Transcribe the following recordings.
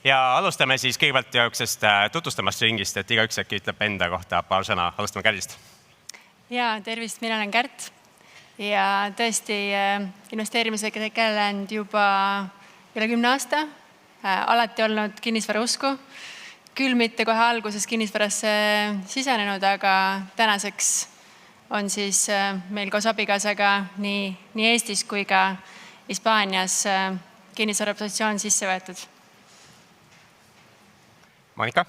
Ja alustame siis kõigepealt jooksest tutvustamast ringist, et igaüks äkki ütleb enda kohta paar sõna. Alustame Kärdist. Ja, tervist, mina olen Kärt ja tõesti investeerimisega tegelenud juba üle 10 aasta. Alati olnud kinnisvarausku, küll mitte kohe alguses kinnisvarasse sisenenud, aga tänaseks on siis meil koos abikaasaga nii Eestis kui ka Hispaanias kinnisvarapositsioon sisse võetud. Monika?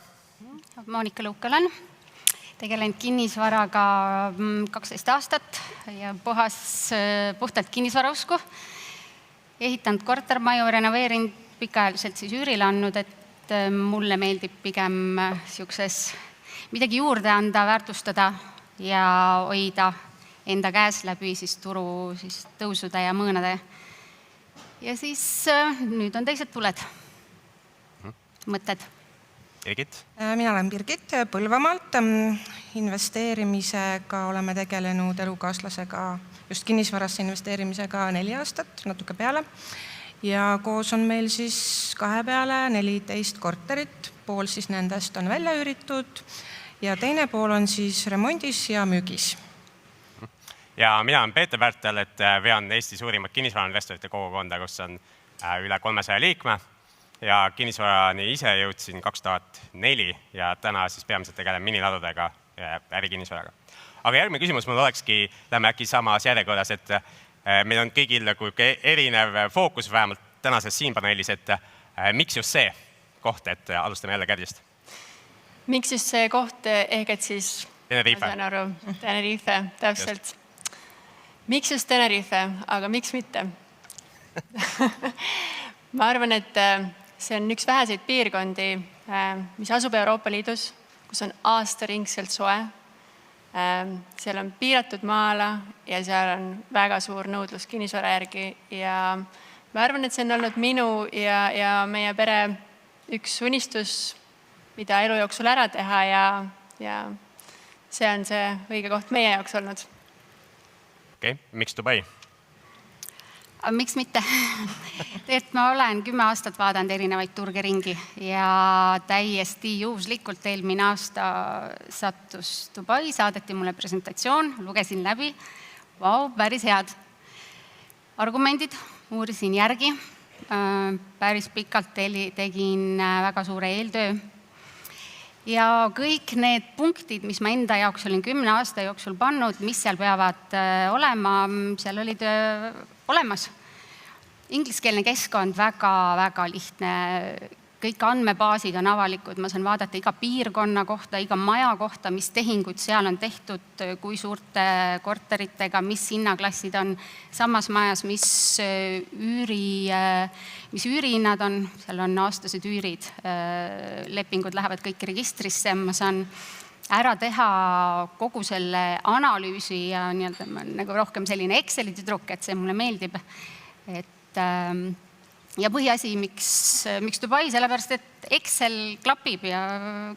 Monika Luuk olen. Tegelenud kinnisvaraga 12 aastat ja puhtalt kinnisvarausku. Ehitanud kortermaju, renoveerinud, pikaajaliselt siis üürile andnud, et mulle meeldib pigem midagi juurde anda, väärtustada ja hoida enda käes läbi siis turu tõusude ja mõõnade. Ja siis nüüd on teised tuled, mõtted. Birgit? Mina olen Birgit Põlvamaalt. Investeerimisega oleme tegelenud elukaaslasega, just kinnisvarasse investeerimisega 4 aastat, natuke peale. Ja koos on meil siis 2 peale 14 korterit, pool siis nendest on välja üüritud ja teine pool on siis remondis ja müügis. Ja mina olen Peeter Pärtel, et vean Eesti suurimat kinnisvarainvestorite kogukonda, kus on üle 300 liikme. Ja kinnisvarani ise jõudsin 2004 ja täna siis peamiselt tegelen miniladudega ja ärikinnisvaraga. Aga järgmine küsimus mul olekski, lähme äkki samas järjekorras, et meil on kõigil erinev fookus vähemalt tänases siin paneelis, et miks just see koht, et alustame jälle Kärdist? Miks just see koht, ehk et siis Tenerife, täpselt. Miks just Tenerife, aga miks mitte? Ma arvan, et see on üks väheseid piirkondi, mis asub Euroopa Liidus, kus on aastaringselt soe. Seal on piiratud maa-ala ja seal on väga suur nõudlus kinnisvara järgi. Ja ma arvan, et see on olnud minu ja meie pere üks unistus, mida elu jooksul ära teha ja see on see õige koht meie jaoks olnud. Okei, miks Dubai? Miks mitte? Tegelikult ma olen 10 aastat vaadanud erinevaid turge ringi ja täiesti juhuslikult eelmine aasta sattus Dubai, saadeti mulle presentatsioon, lugesin läbi. Vau, päris head argumendid, uurisin järgi. Päris pikalt tegin väga suure eeltöö. Ja kõik need punktid, mis ma enda jaoks olin 10 aasta jooksul pannud, mis seal peavad olema, seal olid olemas. Ingliskeelne keskkond väga lihtne. Kõik andmebaasid on avalikud. Ma saan vaadata iga piirkonna kohta, iga maja kohta, mis tehingud seal on tehtud, kui suurte korteritega, mis hinnaklassid on samas majas, mis üürihinnad on. Seal on aastased üürid. Lepingud lähevad kõik registrisse. Ma saan ära teha kogu selle analüüsi ja nagu rohkem selline Exceli tüdruk, et see mulle meeldib. Ja põhiasi, miks Dubai, sellepärast, et Excel klapib ja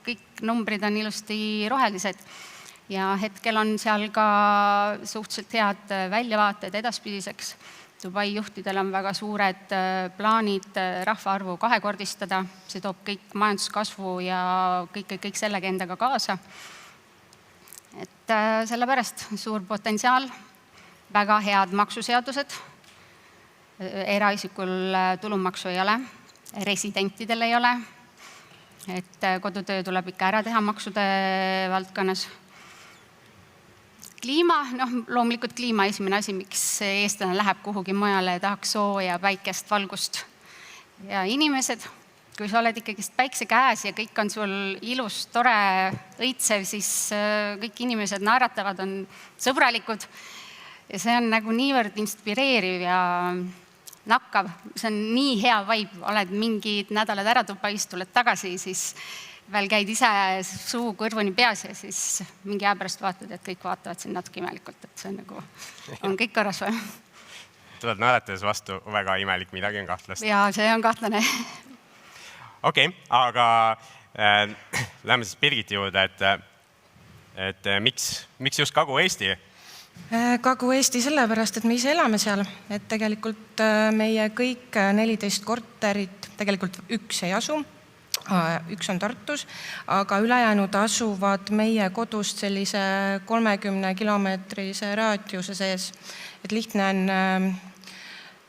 kõik numbrid on ilusti rohelised. Ja hetkel on seal ka suhteliselt head väljavaated edaspidiseks. Dubai juhtidel on väga suured plaanid rahvaarvu 2-kordistada. See toob kõik majanduskasvu ja kõik sellega endaga kaasa. Et sellepärast suur potentsiaal, väga head maksuseadused. Eraisikul tulumaksu ei ole, residentidel ei ole. Et kodutöö tuleb ikka ära teha maksude valdkonnas. Kliima, loomulikult kliima esimene asi, miks eestlane läheb kuhugi mujale, tahaks sooja, päikest, valgust. Ja inimesed, kui sa oled ikkagi päikse käes ja kõik on sul ilus, tore, õitsev, siis kõik inimesed naeratavad, on sõbralikud. Ja see on nagu niivõrd inspireeriv ja nakkav. See on nii hea vibe, oled mingid nädalad ära Dubais, tuled tagasi, siis veel käid ise suu kõrvuni peas ja siis mingi aja pärast vaatad, et kõik vaatavad siin natuke imelikult, et see nagu on kõik korras või? Tuled naeratades vastu, väga imelik, midagi on kahtlast. Jaa, see on kahtlane. Okei, aga läheme siis Birgiti juurde, et miks just Kagu-Eesti? Kagu-Eesti sellepärast, et me ise elame seal, et tegelikult meie kõik 14 korterit, tegelikult üks ei asu, üks on Tartus, aga ülejäänud asuvad meie kodust sellise 30-kilomeetrise raadiuse sees. Et lihtne on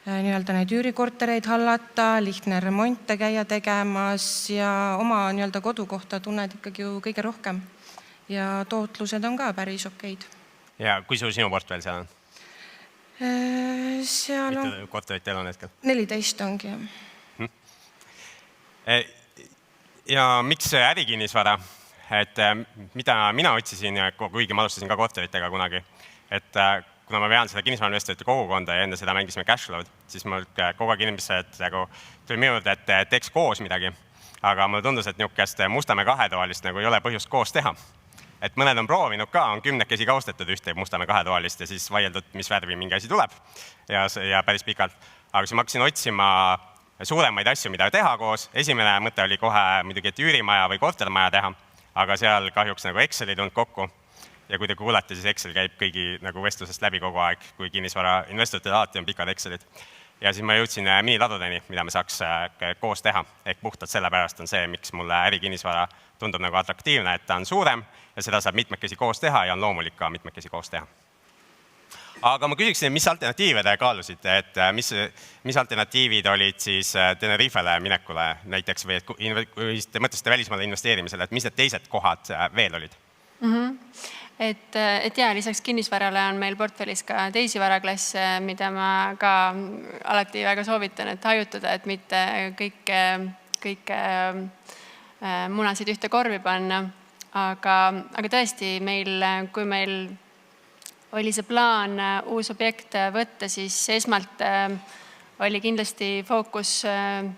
nii-öelda neid üürikortereid hallata, lihtne remonte käia tegemas ja oma nii-öelda kodukohta tunned ikkagi ju kõige rohkem. Ja tootlused on ka päris okeid. Ja kui sinu portfell seal on? Seal on... Mitu korterit teil on hetkel? 14 ongi. Ja miks ärikinnisvara? Et mida mina otsisin, kuigi ma alustasin ka korteritega kunagi, et kuna ma vean seda kinnisvarainvestorite kogukonda ja enne seda mängisime cashflow'd, siis mul kogu aeg inimesed tuli minu juurde, et teeks koos midagi. Aga mulle tundus, et niisugust Mustamäe kahetoalist ei ole põhjust koos teha. Et mõned on proovinud ka, on 10 kaustetud ühte Mustamäe kahetoalist ja siis vaieldud, mis värvi mingi asi tuleb ja päris pikalt. Aga siis ma hakkasin otsima suuremaid asju, mida teha koos. Esimene mõte oli kohe muidugi, et üürimaja või kortermaja teha, aga seal kahjuks Excel ei tulnud kokku. Ja kui te kuulete, siis Excel käib kõigi vestlusest läbi kogu aeg, kui kinnisvara investoritel alati on pikad Excelid. Ja siis ma jõudsin miniladudeni, mida me saaks koos teha. Ehk puhtalt sellepärast on see, miks mulle ärikinnisvara tundub atraktiivne, et ta on suurem ja seda saab mitmekesi koos teha ja on loomulik ka mitmekesi koos teha. Aga ma küsiksin, mis alternatiive te kaalusite, et mis alternatiivid olid siis Tenerifele minekule näiteks või te mõtlesite välismaale investeerimisele, et mis need teised kohad veel olid? Et ja, lisaks kinnisvarale on meil portfellis ka teisi varaklasse, mida ma ka alati väga soovitan, et hajutada, et mitte kõik munasid ühte korvi panna. Aga tõesti, kui meil oli see plaan uus objekt võtta, siis esmalt oli kindlasti fookus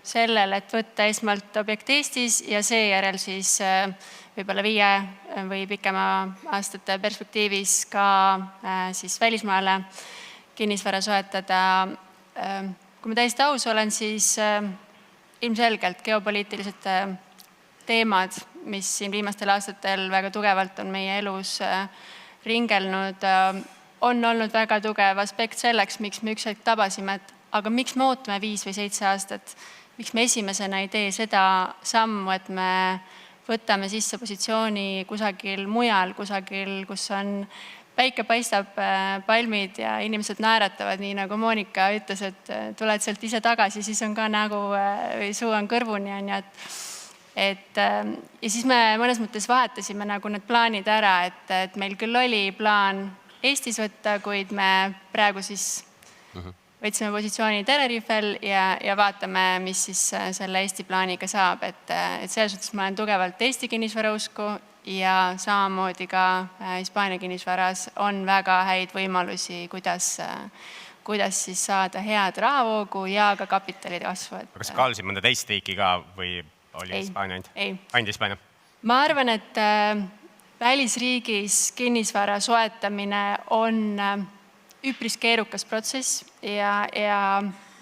sellel, et võtta esmalt objekt Eestis ja seejärel siis võib-olla 5 või pikema aastate perspektiivis ka siis välismaale kinnisvara soetada. Kui ma täiesti aus olen, siis ilmselgelt geopoliitilised teemad, mis siin viimastel aastatel väga tugevalt on meie elus ringelnud, on olnud väga tugev aspekt selleks, miks me üks hetk tabasime, et aga miks me ootame 5 või 7 aastat? Miks me esimesena ei tee seda sammu, et me võtame sisse positsiooni kusagil mujal, kusagil, kus on päike paistab, palmid ja inimesed naeratavad, nii nagu Monika ütles, et tuled sealt ise tagasi, siis on ka nägu või suu on kõrvuni. Ja siis me mõnes mõttes vahetasime need plaanid ära, et meil küll oli plaan Eestis võtta, kuid me praegu siis võtsime positsiooni Tenerifel ja vaatame, mis siis selle Eesti plaaniga saab. Et selles suhtes ma olen tugevalt Eesti kinnisvara usku ja samamoodi ka Hispaania kinnisvaras on väga häid võimalusi, kuidas siis saada head rahavoogu ja ka kapitalide kasvu. Kas kaalusid mõnda teist riiki ka või oli Hispaania ainult? Ainult Hispaania? Ma arvan, et välisriigis kinnisvara soetamine on üpris keerukas protsess ja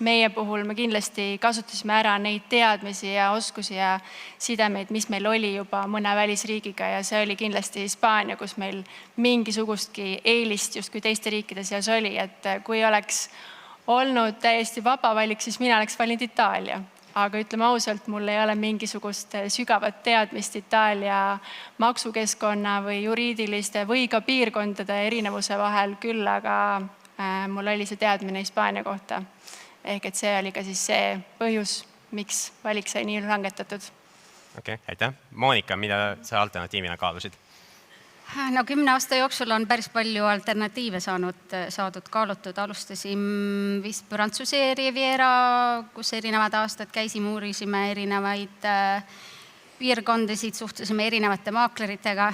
meie puhul me kindlasti kasutasime ära neid teadmisi ja oskusi ja sidemeid, mis meil oli juba mõne välisriigiga ja see oli kindlasti Hispaania, kus meil mingisugustki eelist justkui teiste riikide seas oli, et kui oleks olnud täiesti vaba valik, siis mina oleks valinud Itaalia. Aga ütleme ausalt, mul ei ole mingisugust sügavat teadmist Itaalia maksukeskkonna või juriidiliste või ka piirkondade erinevuse vahel küll, aga mul oli see teadmine Hispaania kohta. Ehk et see oli ka siis see põhjus, miks valik sai nii langetatud. Okei, aitäh. Monika, mida sa alternatiivina kaalusid? No 10 aasta jooksul on päris palju alternatiive saadud kaalutud. Alustasin vist Prantsuse Riviera, kus erinevad aastad käisime, uurisime erinevaid piirkondasid, suhtlesime erinevate maakleritega.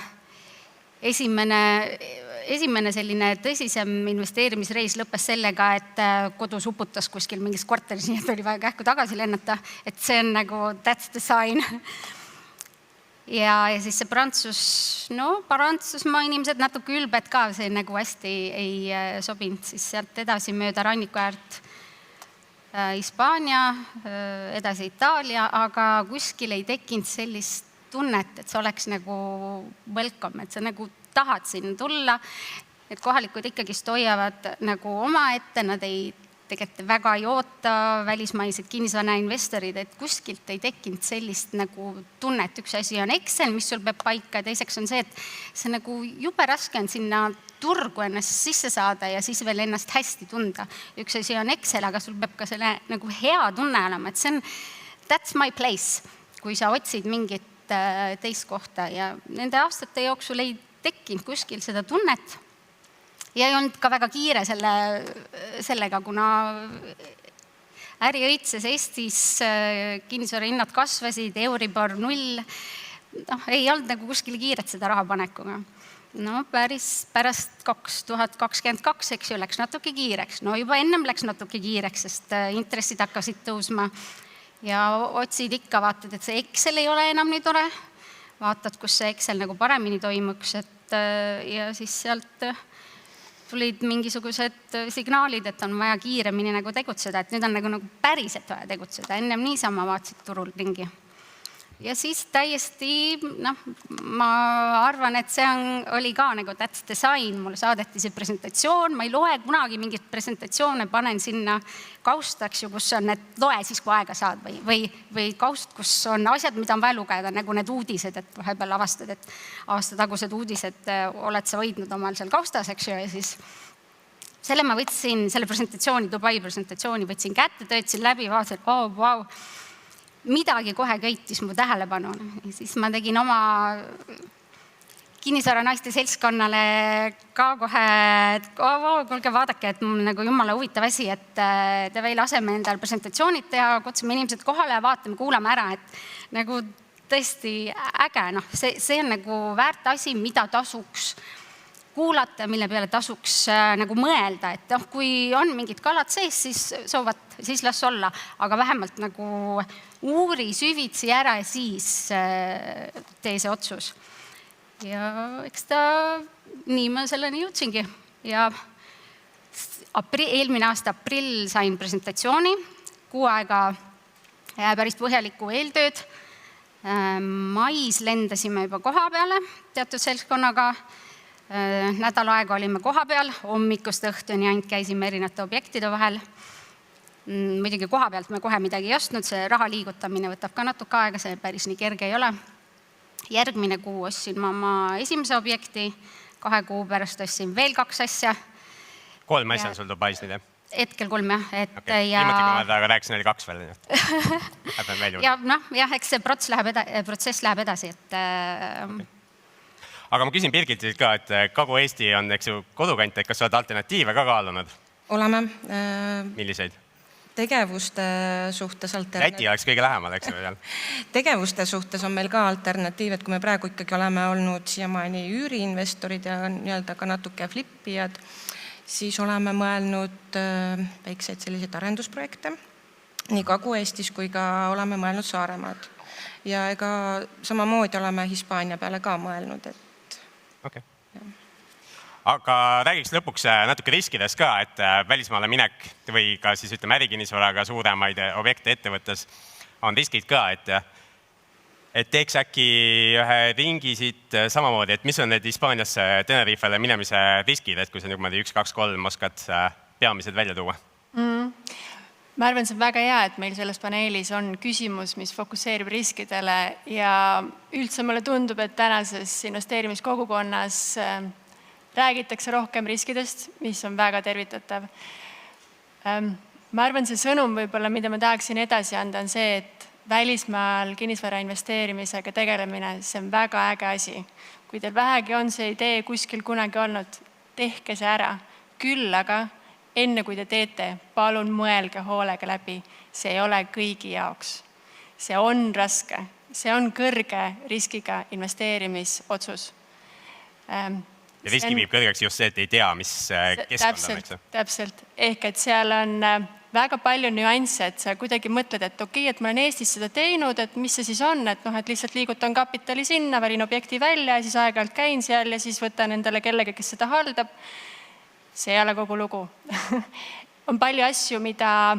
Esimene selline tõsisem investeerimisreis lõppes sellega, et kodus uputas kuskil mingis kvartalis, nii et oli vaja kähku tagasi lennata. Et see on that's the sign. Ja siis see Prantsusmaa inimesed natuke ülbed ka, see hästi ei sobinud. Siis sealt edasi mööda ranniku äärt Hispaania, edasi Itaalia, aga kuskil ei tekkinud sellist tunnet, et see oleks welcome, et sa tahad sinna tulla. Et kohalikud ikkagi hoiavad oma ette, nad ei tegelikult väga ei oota välismaised kinnisvarainvestorid, et kuskilt ei tekkinud sellist nagu tunnet. Üks asi on Excel, mis sul peab paika, ja teiseks on see, et see nagu jube raske on sinna turgu ennast sisse saada ja siis veel ennast hästi tunda. Üks asi on Excel, aga sul peab ka selle nagu hea tunne olema, et see on that's my place, kui sa otsid mingit teist kohta ja nende aastate jooksul ei tekkinud kuskil seda tunnet. Ja ei olnud ka väga kiire sellega, kuna äri õitses Eestis, kinnisvara hinnad kasvasid, Euribor 0. Ei olnud nagu kuskil kiiret seda rahapanekuga. Päris pärast 2022, eks ju, läks natuke kiireks. Juba ennem läks natuke kiireks, sest intressid hakkasid tõusma ja otsid ikka, vaatad, et see Excel ei ole enam nii tore. Vaatad, kus see Excel nagu paremini toimuks, ja siis sealt tulid mingisugused signaalid, et on vaja kiiremini nagu tegutseda, et nüüd on nagu päriselt vaja tegutseda. Ennem niisama vaatasid turul ringi. Ja siis täiesti, ma arvan, et see oli ka nagu that's design, mulle saadeti see presentatsioon, ma ei loe kunagi mingit presentatsioone, panen sinna kaustaks ju, kus on, et loe siis, kui aega saad või kaust, kus on asjad, mida on vaja lugeda, nagu need uudised, et vahepeal avastad, et aastatagused uudised oled sa hoidnud omal seal kaustas, eks ju, ja siis selle ma võtsin, selle presentatsiooni, Dubai presentatsiooni võtsin kätte, töötasin läbi, vaatasin, et vau, midagi kohe köitis mu tähelepanu. Ja siis ma tegin oma kinnisvara naiste seltskonnale ka kohe, et kuulge, vaadake, et mul nagu jumala huvitav asi, et te veel laseme endal presentatsioonid teha, kutsume inimesed kohale ja vaatame, kuulame ära, et nagu tõesti äge. See on nagu väärt asi, mida tasuks kuulata, mille peale tasuks nagu mõelda, et kui on mingid kalad sees, siis las olla, aga vähemalt nagu uuri süvitsi ära ja siis tee see otsus. Ja eks nii ma selleni jõudsingi. Ja eelmine aasta aprill sain presentatsiooni, 6 aega päris põhjalikku eeltööd. Mais lendasime juba koha peale teatud seltskonnaga. Nädal aega olime koha peal, hommikust õhtuni ainult käisime erinevate objektide vahel. Muidugi koha pealt me kohe midagi ei ostnud, see raha liigutamine võtab ka natuke aega, see päris nii kerge ei ole. Järgmine kuu ostsin ma oma esimese objekti, 2 kuu pärast ostsin veel 2 asja. 3 asja on sul Dubais nüüd, jah? Hetkel 3, jah. Viimati, kui ma temaga rääkisin, oli 2 veel. Ja eks see protsess läheb edasi, et Aga ma küsin Birgilt ka, et Kagu-Eesti on, eks ju, kodukant, et kas sa oled alternatiive ka kaalunud? Oleme. Milliseid? Tegevuste suhtes Läti oleks kõige lähemal, eks ju? Tegevuste suhtes on meil ka alternatiiv, et kui me praegu ikkagi oleme olnud siiamaani üüriinvestorid ja nii-öelda ka natuke flippijad, siis oleme mõelnud väikseid selliseid arendusprojekte nii Kagu-Eestis kui ka oleme mõelnud Saaremaad. Ja ega samamoodi oleme Hispaania peale ka mõelnud, et Okay. Aga räägiks lõpuks natuke riskidest ka, et välismaale minek või ka siis ütleme ärikinnisvaraga suuremaid objekte ettevõttes on riskid ka, et teeks äkki ühe ringi siit samamoodi, et mis on need Hispaaniasse Tenerifele minemise riskid, et kui sa niimoodi 1, 2, 3 oskad peamised välja tuua? Ma arvan, see on väga hea, et meil selles paneelis on küsimus, mis fokusseerib riskidele ja üldse mulle tundub, et tänases investeerimiskogukonnas räägitakse rohkem riskidest, mis on väga tervitatav. Ma arvan, see sõnum võib-olla, mida ma tahaksin edasi anda, on see, et välismaal kinnisvara investeerimisega tegelemine, see on väga äge asi. Kui teil vähegi on see idee kuskil kunagi olnud, tehke see ära. Küll aga enne kui te teete, palun mõelge hoolega läbi. See ei ole kõigi jaoks. See on raske. See on kõrge riskiga investeerimisotsus. Ja riski viib kõrgeks just see, et ei tea, mis keskkond on. Täpselt. Ehk et seal on väga palju nüansse, et sa kuidagi mõtled, et okei, et ma olen Eestis seda teinud, et mis see siis on, et lihtsalt liigutan kapitali sinna, valin objekti välja ja siis aeg-ajalt käin seal ja siis võtan endale kellegi, kes seda haldab. See ei ole kogu lugu. On palju asju, mida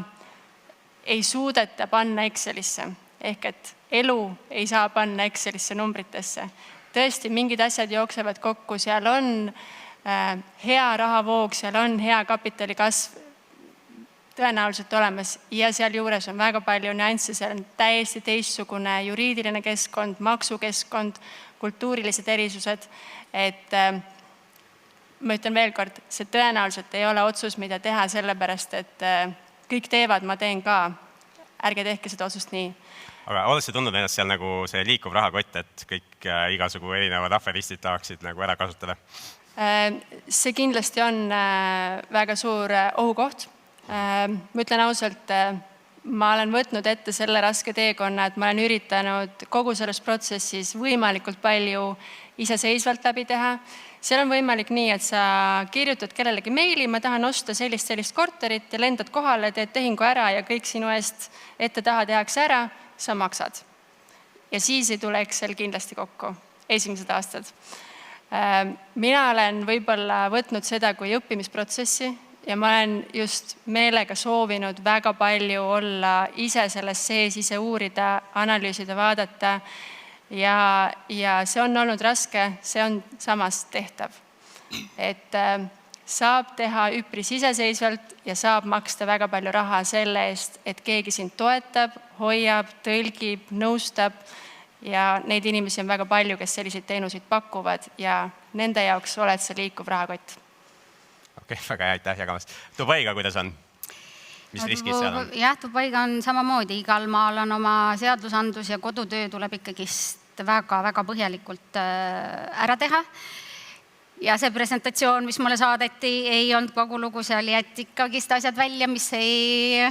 ei suudeta panna Excelisse. Ehk et elu ei saa panna Excelisse numbritesse. Tõesti, mingid asjad jooksevad kokku, seal on hea rahavoog, seal on hea kapitali kasv. tõenäoliselt olemas ja sealjuures on väga palju nüansse, seal on täiesti teistsugune juriidiline keskkond, maksukeskkond, kultuurilised erisused, et ma ütlen veel kord, see tõenäoliselt ei ole otsus, mida teha sellepärast, et kõik teevad, ma teen ka. Ärge tehke seda otsust nii. Aga oled sa tundnud ennast seal nagu see liikuv rahakott, et kõik igasugu erinevad aferistid tahaksid nagu ära kasutada? See kindlasti on väga suur ohukoht. Ma ütlen ausalt, ma olen võtnud ette selle raske teekonna, et ma olen üritanud kogu selles protsessis võimalikult palju iseseisvalt läbi teha. Seal on võimalik nii, et sa kirjutad kellelegi meili, ma tahan osta sellist korterit ja lendad kohale, teed tehingu ära ja kõik sinu eest ette-taha tehakse ära, sa maksad. Ja siis ei tule Excel kindlasti kokku, esimesed aastad. Mina olen võib-olla võtnud seda kui õppimisprotsessi ja ma olen just meelega soovinud väga palju olla ise selles sees, ise uurida, analüüsida, vaadata. Ja see on olnud raske, see on samas tehtav. Et saab teha üpris iseseisvalt ja saab maksta väga palju raha selle eest, et keegi sind toetab, hoiab, tõlgib, nõustab ja neid inimesi on väga palju, kes selliseid teenuseid pakuvad ja nende jaoks oled see liikuv rahakott. Okei, väga hea, aitäh jagamast. Dubaiga kuidas on? Mis riskid seal on? Jah, Dubaiga on samamoodi. Igal maal on oma seadusandlus ja kodutöö tuleb ikkagist väga-väga põhjalikult ära teha. Ja see presentatsioon, mis mulle saadeti, ei olnud kogu lugu, seal jäeti ikkagist asjad välja, mis ei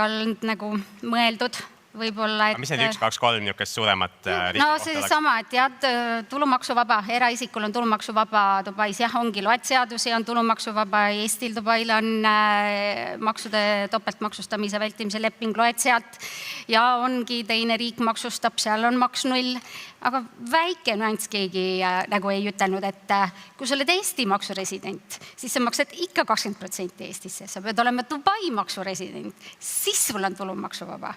olnud nagu mõeldud. Võib-olla, et... Mis need 1, 2, 3 niukest suuremat riski kohta oleks? No see sama, et jah, tulumaksuvaba, eraisikul on tulumaksuvaba Dubais, jah, ongi loed seadusi, on tulumaksuvaba, Eestil Dubail on maksude topeltmaksustamise vältimise leping, loed sealt ja ongi teine riik maksustab, seal on maks 0, aga väike nüanss keegi nagu ei ütelnud, et kui sa oled Eesti maksuresident, siis sa maksad ikka 20% Eestisse, sa pead olema Dubai maksuresident, siis sul on tulumaksuvaba.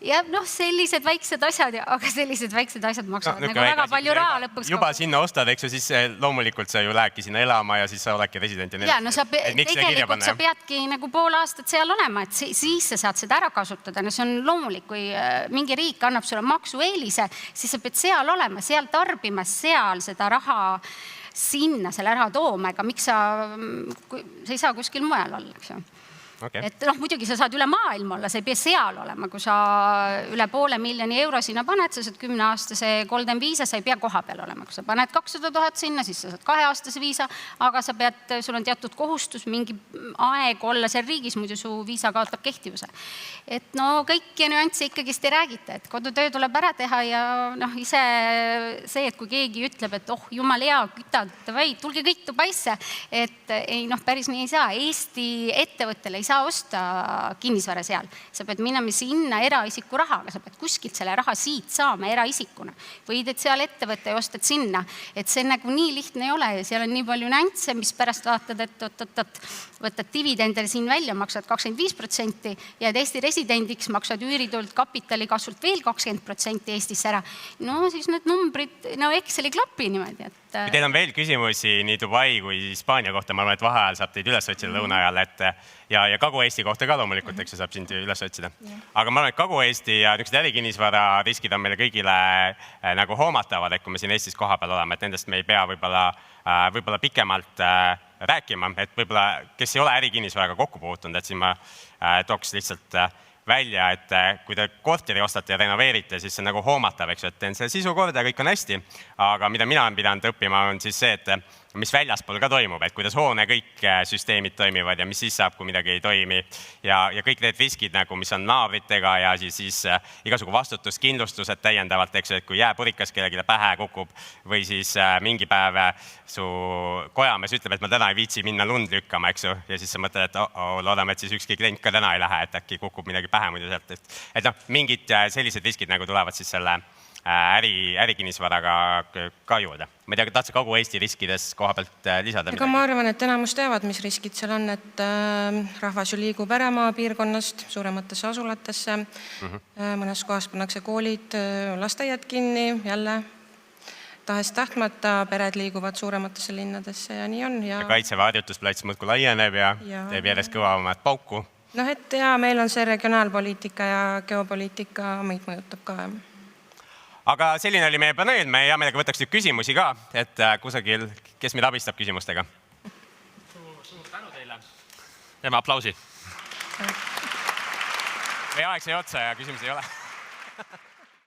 Ja sellised väiksed asjad, aga sellised väiksed asjad maksavad nagu väga palju raha lõpuks. Juba sinna ostad, eks ju, siis loomulikult sa ju lähedki sinna elama ja siis sa oledki resident. Ja, no tegelikult sa peadki nagu pool aastat seal olema, et siis sa saad seda ära kasutada. No see on loomulik, kui mingi riik annab sulle maksueelise, siis sa pead seal olema, seal tarbimas, seal seda raha sinna, selle raha tooma, ega miks sa ei saa kuskil mujal olla, eks ju. Okay. Et muidugi sa saad üle maailma olla, sa ei pea seal olema, kui sa üle €500 000 sinna paned, sa saad 10-aastase golden viisa, sa ei pea koha peal olema. Kui sa paned 200 000 sinna, siis sa saad 2-aastase viisa, aga sul on teatud kohustus mingi aeg olla seal riigis, muidu su viisa kaotab kehtivuse. Et kõiki nüansse ikkagist ei räägita, et kodutöö tuleb ära teha ja ise see, et kui keegi ütleb, et jumal hea, kütad, tulge kõik Dubaisse, et ei, päris nii ei saa. Eesti ettevõttele ei saa osta kinnisvara seal. Sa pead minema sinna eraisiku rahaga, sa pead kuskilt selle raha siit saama eraisikuna. Või teed seal ettevõtte ja ostad sinna. Et see nagu nii lihtne ei ole ja seal on nii palju nüansse, mis pärast vaatad, et võtad dividendele siin välja, maksad 25% ja Eesti residendiks maksad üüritult kapitali kasvult veel 20% Eestisse ära. No siis need numbrid, Exceli klapi niimoodi. Teil on veel küsimusi nii Dubai kui Hispaania kohta, ma arvan, et vaheajal saab teid üles otsida lõuna ajal, ja Kagu-Eesti kohta ka loomulikult, eks saab sind üles otsida. Aga ma arvan, et Kagu-Eesti ja niisugused ärikinnisvara riskid on meile kõigile nagu hoomatavad, et kui me siin Eestis koha peal oleme, et nendest me ei pea võib-olla pikemalt rääkima, et võib-olla kes ei ole ärikinnisvaraga kokku puutunud, et siin ma tooks lihtsalt välja, et kui te korteri ostate ja renoveerite, siis see on nagu hoomatav, eks ju, et teen selle sisu korda ja kõik on hästi. Aga mida mina olen pidanud õppima, on siis see, et mis väljaspool ka toimub, et kuidas hoone kõik süsteemid toimivad ja mis siis saab, kui midagi ei toimi. Ja kõik need riskid, nagu, mis on naabritega ja siis igasugu vastutuskindlustused täiendavalt, eks ju, et kui jääpurikas kellegile pähe kukub või siis mingi päev su kojamees ütleb, et ma täna ei viitsi minna lund lükkama, eks ju, ja siis sa mõtled, et loodame, et siis ükski klient ka täna ei lähe, et äkki kukub midagi pähe muidu sealt. Et mingid sellised riskid nagu tulevad siis selle ärikinnisvaraga ka juurde. Ma ei tea, tahad sa Kagu-Eesti riskides koha pealt lisada? Ega ma arvan, et enamus teavad, mis riskid seal on, et rahvas ju liigub äramaa piirkonnast suurematesse asulatesse. Mõnes kohas pannakse koolid, lastaiad kinni, jälle tahes tahtmata, pered liiguvad suurematesse linnadesse ja nii on. Ja Kaitseväe harjutusplats muudkui laieneb ja teeb järjest kõvamamat pauku. noh, et ja meil on see regionaalpoliitika ja geopoliitika meid mõjutab ka. Aga selline oli meie paneel, me hea meelega võtaks nüüd küsimusi ka, et kusagil, kes meid abistab küsimustega. Suur tänu teile. Teeme aplausi. Meie aeg sai otsa ja küsimusi ei ole.